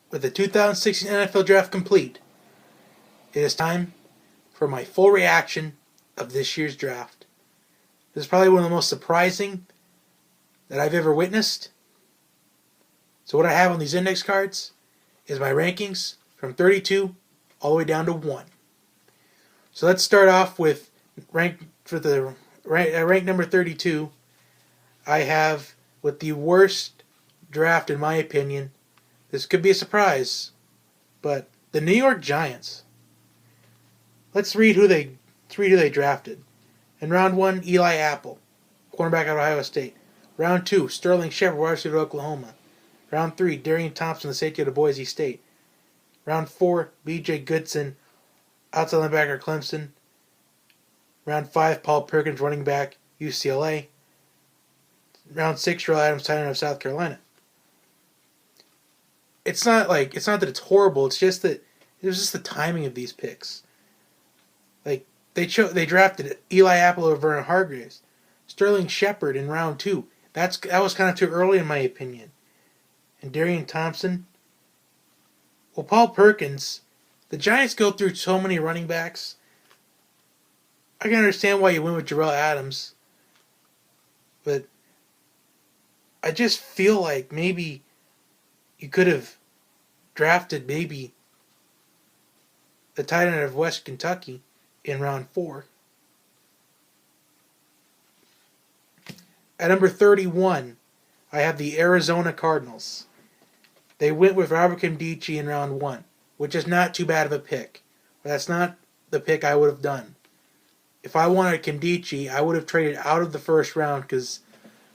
With the 2016 NFL Draft complete, it is time for my full reaction of this year's draft. This is probably one of the most surprising that I've ever witnessed. So what I have on these index cards is my rankings from 32 all the way down to 1. So let's start off with rank number 32. I have with the worst draft in my opinion. This could be a surprise, but the New York Giants. Let's read who they drafted. In round 1, Eli Apple, cornerback out of Ohio State. Round 2, Sterling Shepard, wide receiver of Oklahoma. Round 3, Darian Thompson, the safety of Boise State. Round 4, B.J. Goodson, outside linebacker, Clemson. Round 5, Paul Perkins, running back, UCLA. Round 6, Terrell Adams, tight end of South Carolina. It's not that it's horrible. It's just that it was just the timing of these picks. They drafted Eli Apple over Vernon Hargreaves, Sterling Shepard in round 2. That was kind of too early in my opinion. And Darian Thompson. Well, Paul Perkins. The Giants go through so many running backs. I can understand why you went with Terrell Adams, but I just feel like maybe you could have drafted maybe the tight end of West Kentucky in round 4. At number 31, I have the Arizona Cardinals. They went with Robert Nkemdiche in round 1, which is not too bad of a pick. But that's not the pick I would have done. If I wanted Nkemdiche, I would have traded out of the first round because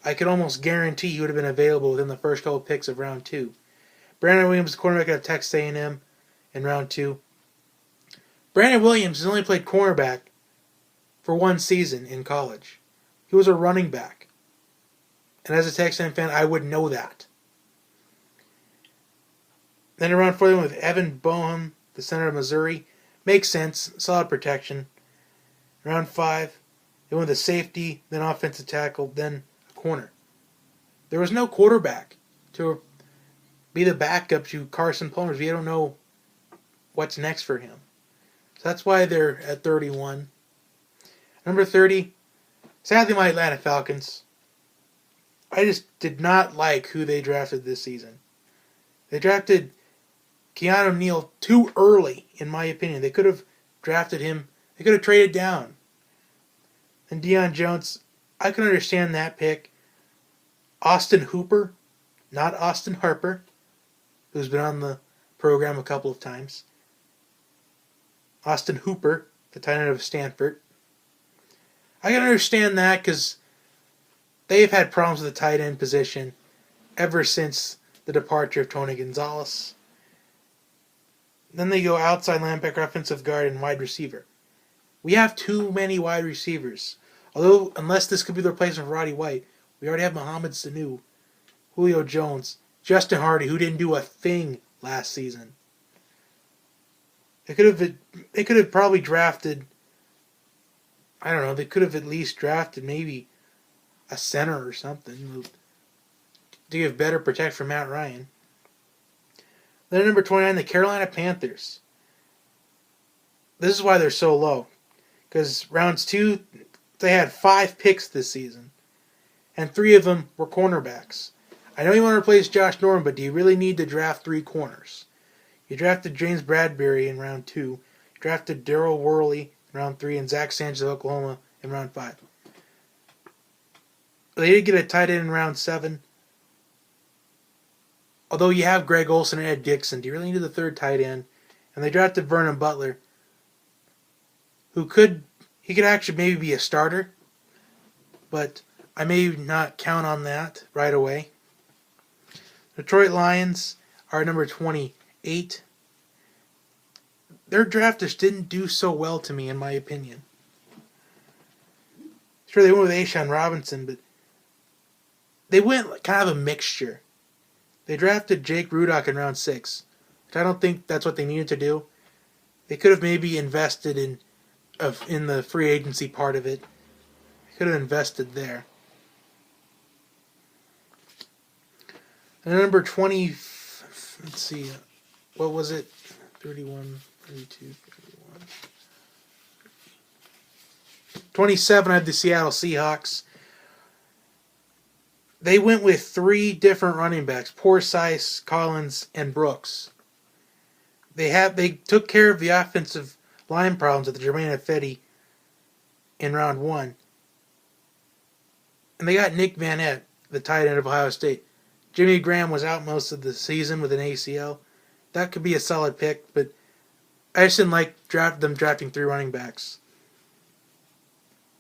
I could almost guarantee he would have been available within the first couple picks of round 2. Brandon Williams, cornerback out of Texas A&M in round 2. Brandon Williams has only played cornerback for 1 season in college. He was a running back. And as a Texas A&M fan, I would know that. Then in round 4, they went with Evan Boehm, the center of Missouri. Makes sense. Solid protection. In round 5, they went with a safety, then offensive tackle, then a corner. There was no quarterback to be the backup to Carson Palmer. We don't know what's next for him. So that's why they're at 31. Number 30, sadly my Atlanta Falcons. I just did not like who they drafted this season. They drafted Keanu Neal too early, in my opinion. They could have drafted him. They could have traded down. And Deion Jones, I can understand that pick. Austin Hooper, not Austin Harper, who's been on the program a couple of times. Austin Hooper, the tight end of Stanford. I can understand that because they've had problems with the tight end position ever since the departure of Tony Gonzalez. Then they go outside linebacker, offensive guard, and wide receiver. We have too many wide receivers. Although, unless this could be the replacement for Roddy White, we already have Mohamed Sanu, Julio Jones, Justin Hardy, who didn't do a thing last season. They could have probably drafted, I don't know, they could have at least drafted maybe a center or something to give better protection for Matt Ryan. Then at number 29, the Carolina Panthers. This is why they're so low. Because rounds 2, they had 5 picks this season. And 3 of them were cornerbacks. I know you want to replace Josh Norman, but do you really need to draft 3 corners? You drafted James Bradbury in round 2. You drafted Daryl Worley in round 3 and Zach Sanchez of Oklahoma in round 5. They did get a tight end in round 7. Although you have Greg Olsen and Ed Dixon, do you really need the 3rd tight end? And they drafted Vernon Butler, who could actually maybe be a starter, but I may not count on that right away. Detroit Lions are number 28. Their draft just didn't do so well to me, in my opinion. Sure, they went with Ashawn Robinson, but they went kind of a mixture. They drafted Jake Rudock in round 6, which I don't think that's what they needed to do. They could have maybe invested in the free agency part of it. They could have invested there. And number 20, let's see. what was it? 31, 32, 31. 27, I have the Seattle Seahawks. They went with 3 different running backs: Forsyth, Collins, and Brooks. They took care of the offensive line problems with Jermaine Ifedi in round 1. And they got Nick Vanette, the tight end of Ohio State. Jimmy Graham was out most of the season with an ACL. That could be a solid pick, but I just didn't like them drafting 3 running backs.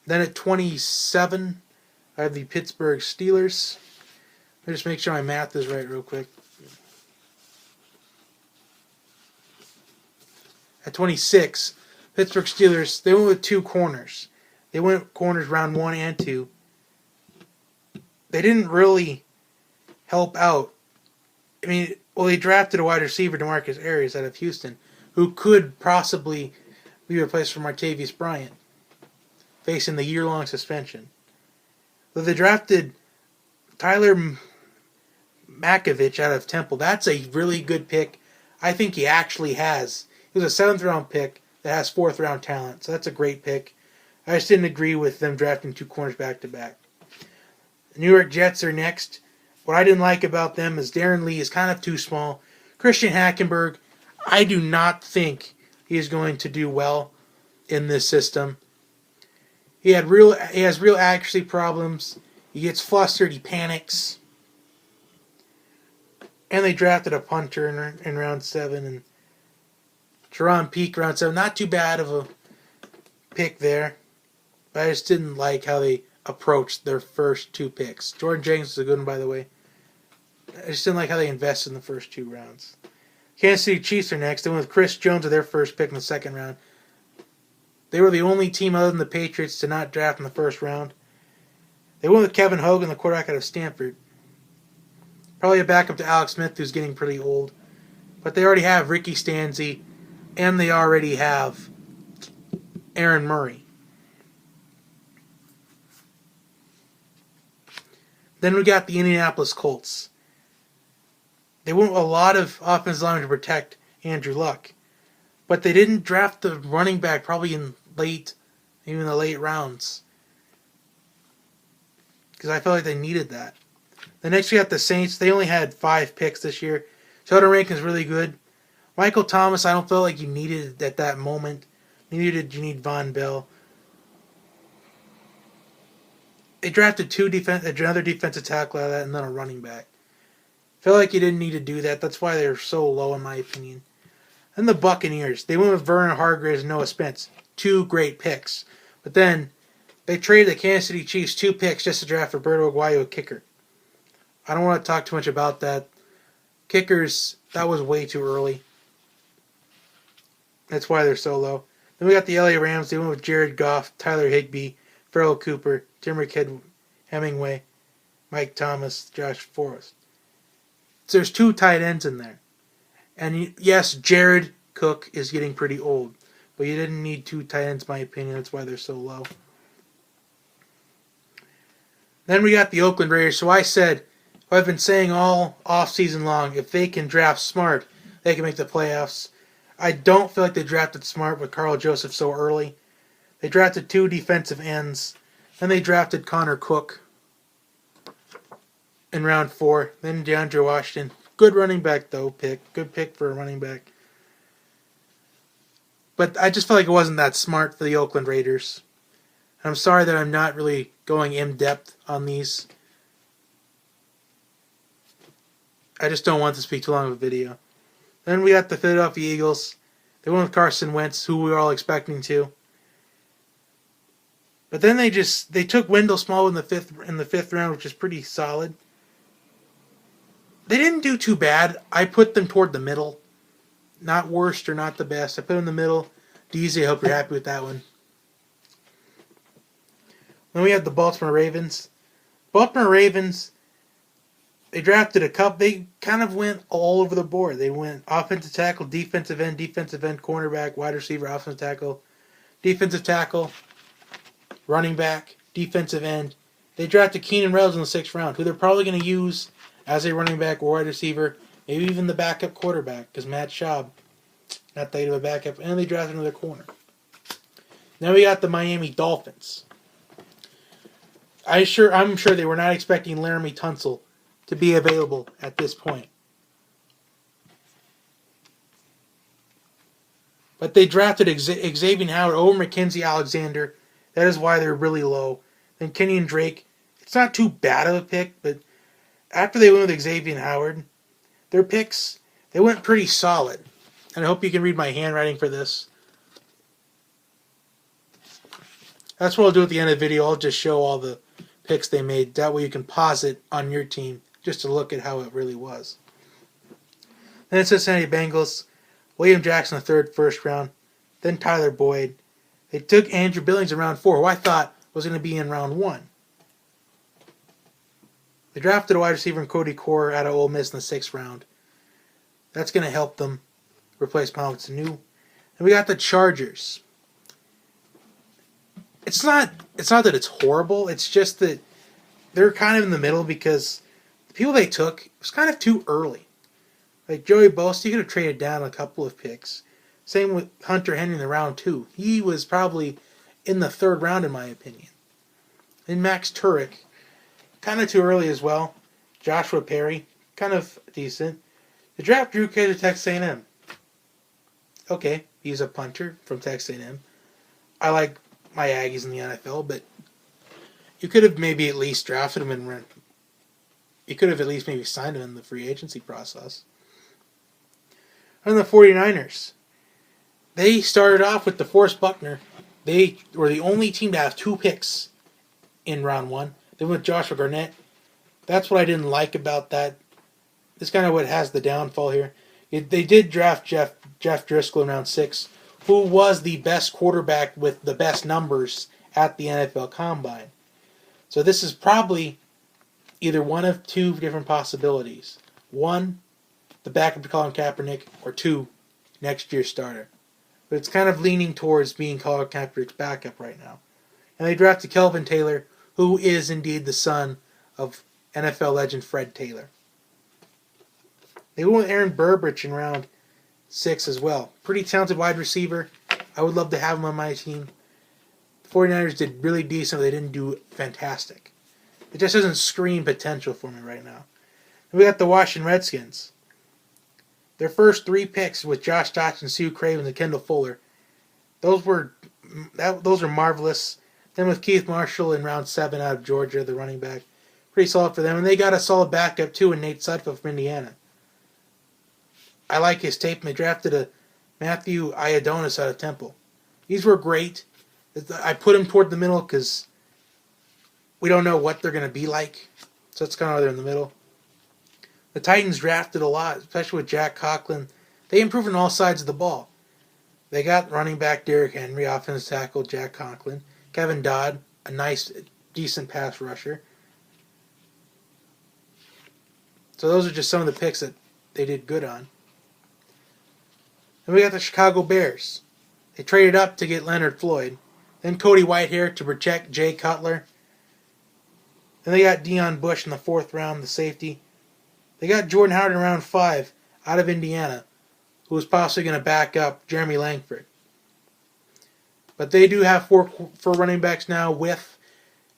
Then at 27, I have the Pittsburgh Steelers. Let me just make sure my math is right real quick. At 26, Pittsburgh Steelers, they went with 2 corners. They went corners round 1 and 2. They didn't really help out. I mean, they drafted a wide receiver, DeMarcus Arias, out of Houston, who could possibly be replaced for Martavis Bryant, facing the year-long suspension. But they drafted Tyler Makovich out of Temple. That's a really good pick. I think he actually has. He was a 7th-round pick that has 4th-round talent, so that's a great pick. I just didn't agree with them drafting 2 corners back-to-back. The New York Jets are next. What I didn't like about them is Darren Lee is kind of too small. Christian Hackenberg, I do not think he is going to do well in this system. He has real accuracy problems. He gets flustered. He panics. And they drafted a punter in round 7. And Jerron Peak, round 7. Not too bad of a pick there. But I just didn't like how they approached their first 2 picks. Jordan Jenkins is a good one, by the way. I just didn't like how they invested in the first 2 rounds. Kansas City Chiefs are next. They went with Chris Jones with their first pick in the 2nd round. They were the only team other than the Patriots to not draft in the 1st round. They went with Kevin Hogan, the quarterback out of Stanford. Probably a backup to Alex Smith, who's getting pretty old. But they already have Ricky Stanzi, and they already have Aaron Murray. Then we got the Indianapolis Colts. They went with a lot of offensive linemen to protect Andrew Luck. But they didn't draft the running back probably in even the late rounds. Because I felt like they needed that. The next we got the Saints. They only had 5 picks this year. Sheldon Rankins really good. Michael Thomas, I don't feel like you needed at that moment. Neither did you need Von Bell. They drafted another defensive tackle out of that and then a running back. Feel like you didn't need to do that. That's why they're so low in my opinion. And the Buccaneers. They went with Vernon Hargreaves and Noah Spence. 2 great picks. But then they traded the Kansas City Chiefs 2 picks just to draft Roberto Aguayo, a kicker. I don't want to talk too much about that. Kickers, that was way too early. That's why they're so low. Then we got the LA Rams. They went with Jared Goff, Tyler Higbee, Farrell Cooper, Tim Hemingway, Mike Thomas, Josh Forrest. So there's 2 tight ends in there. And yes, Jared Cook is getting pretty old. But you didn't need 2 tight ends, in my opinion. That's why they're so low. Then we got the Oakland Raiders. So I said, I've been saying all offseason long, if they can draft smart, they can make the playoffs. I don't feel like they drafted smart with Carl Joseph so early. They drafted 2 defensive ends. Then they drafted Connor Cook in round 4. Then DeAndre Washington. Good running back, though, pick. Good pick for a running back. But I just felt like it wasn't that smart for the Oakland Raiders. And I'm sorry that I'm not really going in-depth on these. I just don't want this to be too long of a video. Then we got the Philadelphia Eagles. They went with Carson Wentz, who we were all expecting to. But then they took Wendell Smallwood in the fifth round, which is pretty solid. They didn't do too bad. I put them toward the middle. Not worst or not the best. I put them in the middle. DZ, I hope you're happy with that one. Then we have the Baltimore Ravens. Baltimore Ravens, they drafted a couple. They kind of went all over the board. They went offensive tackle, defensive end, cornerback, wide receiver, offensive tackle, defensive tackle, running back, defensive end. They drafted Keenan Reynolds in the 6th round, who they're probably going to use as a running back or wide receiver maybe even the backup quarterback, because Matt Schaub, not that of a backup, and they drafted another corner. Now we got the Miami Dolphins. I'm sure they were not expecting Laramie Tunsil to be available at this point. But they drafted Xavier Howard over Mackenzie Alexander. That is why they're really low. Then Kenyon Drake. It's not too bad of a pick, but after they went with Xavier Howard, their picks, they went pretty solid. And I hope you can read my handwriting for this. That's what I'll do at the end of the video. I'll just show all the picks they made. That way you can pause it on your team just to look at how it really was. Then it's Cincinnati Bengals. William Jackson, the third, first round. Then Tyler Boyd. They took Andrew Billings in round 4, who I thought was going to be in round 1. They drafted a wide receiver in Cody Core out of Ole Miss in the 6th round. That's going to help them replace Mohamed Sanu. And we got the Chargers. It's not that it's horrible. It's just that they're kind of in the middle because the people they took was kind of too early. Like Joey Bosa, you could have traded down a couple of picks. Same with Hunter Henry in the round 2. He was probably in the 3rd round in my opinion. And Max Turek, kind of too early as well. Joshua Perry, kind of decent. The draft Drew Kidd of Texas A&M. Okay, he's a punter from Texas A&M. I like my Aggies in the NFL, but you could have maybe at least drafted him and you could have at least maybe signed him in the free agency process. And the 49ers. They started off with DeForest Buckner. They were the only team to have 2 picks in round 1. They went with Joshua Garnett. That's what I didn't like about that. This kind of what has the downfall here. They did draft Jeff Driscoll in round 6, who was the best quarterback with the best numbers at the NFL Combine. So this is probably either one of 2 different possibilities. 1, the backup to Colin Kaepernick, or 2, next year's starter. But it's kind of leaning towards being Colin Kaepernick's backup right now. And they drafted Kelvin Taylor, who is indeed the son of NFL legend Fred Taylor. They went with Aaron Burbridge in round 6 as well. Pretty talented wide receiver. I would love to have him on my team. The 49ers did really decent, but they didn't do fantastic. It just doesn't scream potential for me right now. And we got the Washington Redskins. Their first 3 picks with Josh Dodson, Sue Cravens, and Kendall Fuller. Those are marvelous. Then with Keith Marshall in round 7 out of Georgia, the running back. Pretty solid for them. And they got a solid backup too in Nate Sudfeld from Indiana. I like his tape. And they drafted a Matthew Iodonis out of Temple. These were great. I put them toward the middle because we don't know what they're going to be like. So it's kind of why they're in the middle. The Titans drafted a lot, especially with Jack Conklin. They improved on all sides of the ball. They got running back Derrick Henry, offensive tackle Jack Conklin, Kevin Dodd, a nice, decent pass rusher. So those are just some of the picks that they did good on. And we got the Chicago Bears. They traded up to get Leonard Floyd. Then Cody Whitehair to protect Jay Cutler. Then they got Deion Bush in the 4th round, the safety. They got Jordan Howard in round 5 out of Indiana, who was possibly going to back up Jeremy Langford. But they do have four running backs now with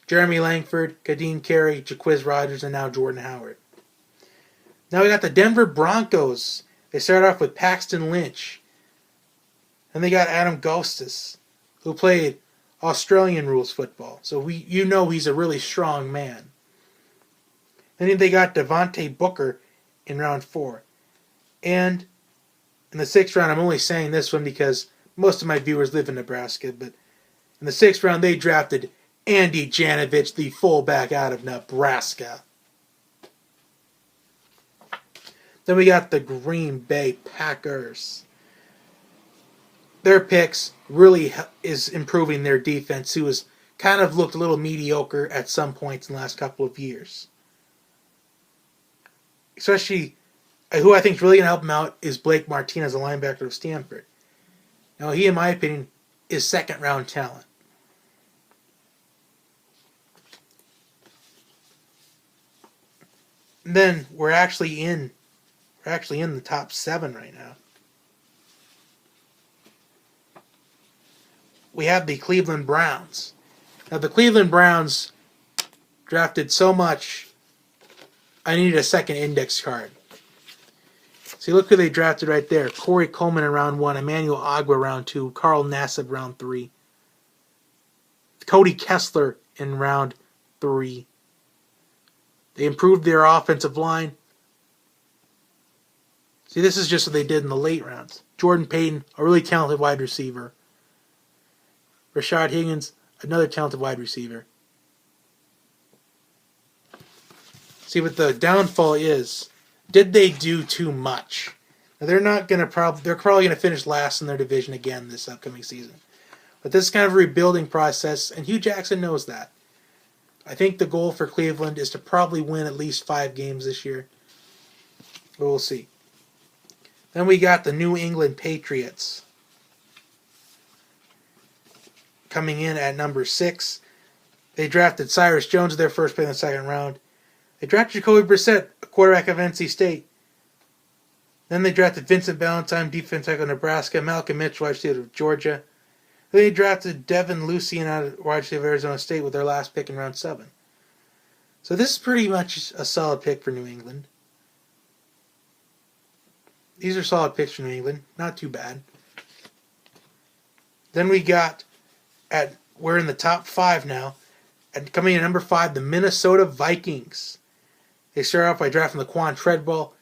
Jeremy Langford, Kadeem Carey, Jaquiz Rogers, and now Jordan Howard. Now we got the Denver Broncos. They started off with Paxton Lynch. And they got Adam Gostis, who played Australian rules football. So he's a really strong man. Then they got Devontae Booker in round 4. And in the 6th round, I'm only saying this one because most of my viewers live in Nebraska, but in the 6th round, they drafted Andy Janovich, the fullback out of Nebraska. Then we got the Green Bay Packers. Their picks really is improving their defense, who has kind of looked a little mediocre at some points in the last couple of years. Especially, who I think is really going to help him out is Blake Martinez, a linebacker of Stanford. Now, he, in my opinion, is 2nd round talent. And then we're actually We're actually in the top 7 right now. We have the Cleveland Browns. Now, the Cleveland Browns drafted so much, I needed a second index card. See, look who they drafted right there. Corey Coleman in round 1, Emmanuel Agua round 2, Carl Nassib round 3, Cody Kessler in round 3. They improved their offensive line. See, this is just what they did in the late rounds. Jordan Payton, a really talented wide receiver. Rashad Higgins, another talented wide receiver. See, what the downfall is, did they do too much? Now, they're probably going to finish last in their division again this upcoming season. But this is kind of a rebuilding process, and Hugh Jackson knows that. I think the goal for Cleveland is to probably win at least 5 games this year. But we'll see. Then we got the New England Patriots coming in at number 6. They drafted Cyrus Jones with their first pick in the second round. They drafted Jacoby Brissett, a quarterback of NC State. Then they drafted Vincent Valentine, defense tackle of Nebraska, Malcolm Mitchell, wide receiver of Georgia. Then they drafted Devin Lucien out of wide receiver of Arizona State with their last pick in round 7. So this is pretty much a solid pick for New England. These are solid picks for New England. Not too bad. Then we're in the top 5 now. And coming in at number 5, the Minnesota Vikings. They start off by drafting Laquan Treadwell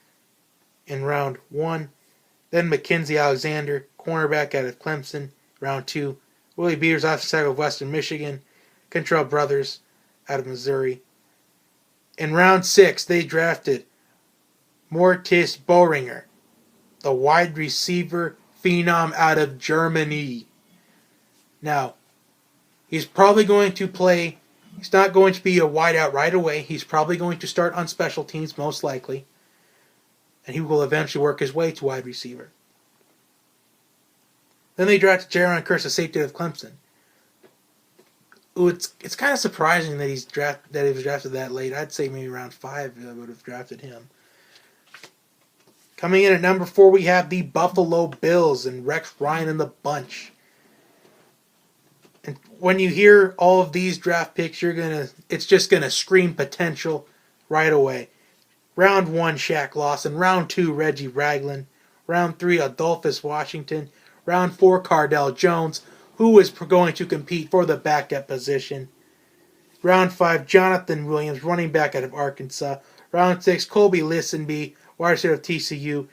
in round 1. Then Mackenzie Alexander, cornerback out of Clemson, round 2. Willie Beavers, offensive tackle of Western Michigan. Kentrell Brothers out of Missouri. In round 6, they drafted Mortis Boehringer, the wide receiver phenom out of Germany. Now, he's probably going to play. He's not going to be a wideout right away. He's probably going to start on special teams, most likely. And he will eventually work his way to wide receiver. Then they drafted Jaron Kearse, a safety of Clemson. Ooh, it's kind of surprising that he was drafted that late. I'd say maybe around 5 I would have drafted him. Coming in at number 4, we have the Buffalo Bills and Rex Ryan and the bunch. And when you hear all of these draft picks, it's just gonna scream potential right away. Round 1, Shaq Lawson. Round 2, Reggie Ragland. Round 3, Adolphus Washington. Round 4, Cardell Jones, who is going to compete for the backup position. Round 5, Jonathan Williams, running back out of Arkansas. Round 6, Colby Listenby, wide receiver of TCU.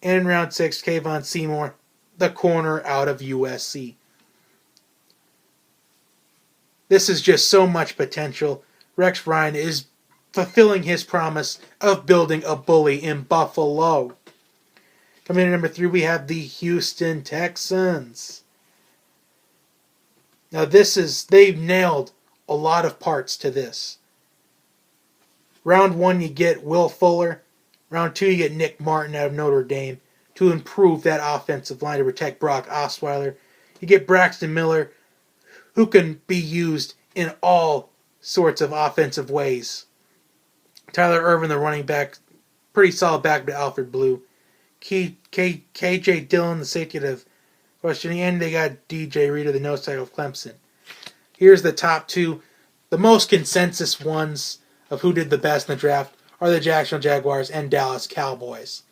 And in round 6, Kayvon Seymour, the corner out of USC. This is just so much potential. Rex Ryan is fulfilling his promise of building a bully in Buffalo. Coming in at number 3, we have the Houston Texans. Now they've nailed a lot of parts to this. Round 1, you get Will Fuller. Round 2, you get Nick Martin out of Notre Dame to improve that offensive line to protect Brock Osweiler. You get Braxton Miller, who can be used in all sorts of offensive ways. Tyler Irvin, the running back, pretty solid back to Alfred Blue. KJ Dillon, the safety of West Virginia, and they got DJ Reader, the nose tackle of Clemson. Here's the top 2. The most consensus ones of who did the best in the draft are the Jacksonville Jaguars and Dallas Cowboys.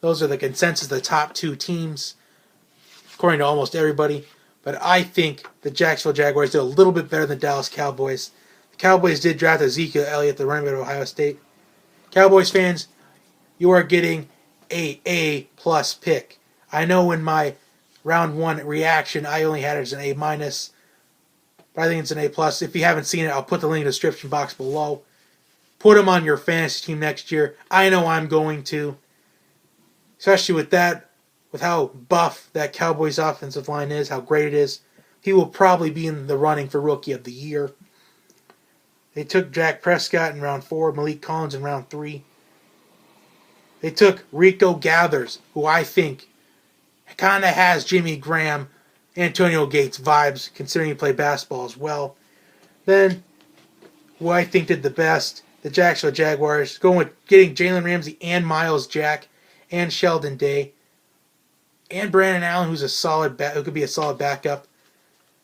Those are the consensus, the top 2 teams, according to almost everybody. But I think the Jacksonville Jaguars did a little bit better than the Dallas Cowboys. The Cowboys did draft Ezekiel Elliott, the running back of Ohio State. Cowboys fans, you are getting a A+ pick. I know in my round 1 reaction, I only had it as an A-, but I think it's an A+. If you haven't seen it, I'll put the link in the description box below. Put him on your fantasy team next year. I know I'm going to. Especially with how buff that Cowboys offensive line is, how great it is. He will probably be in the running for Rookie of the Year. They took Dak Prescott in round 4, Malik Collins in round 3. They took Rico Gathers, who I think kind of has Jimmy Graham, Antonio Gates vibes, considering he played basketball as well. Then, who I think did the best, the Jacksonville Jaguars, going with getting Jalen Ramsey and Myles Jack and Sheldon Day, and Brandon Allen, who could be a solid backup.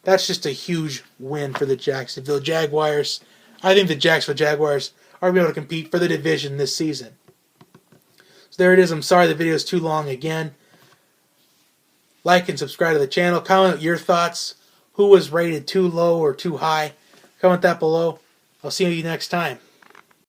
That's just a huge win for the Jacksonville Jaguars. I think the Jacksonville Jaguars are going to be able to compete for the division this season. So there it is. I'm sorry the video is too long again. Like and subscribe to the channel. Comment your thoughts. Who was rated too low or too high? Comment that below. I'll see you next time.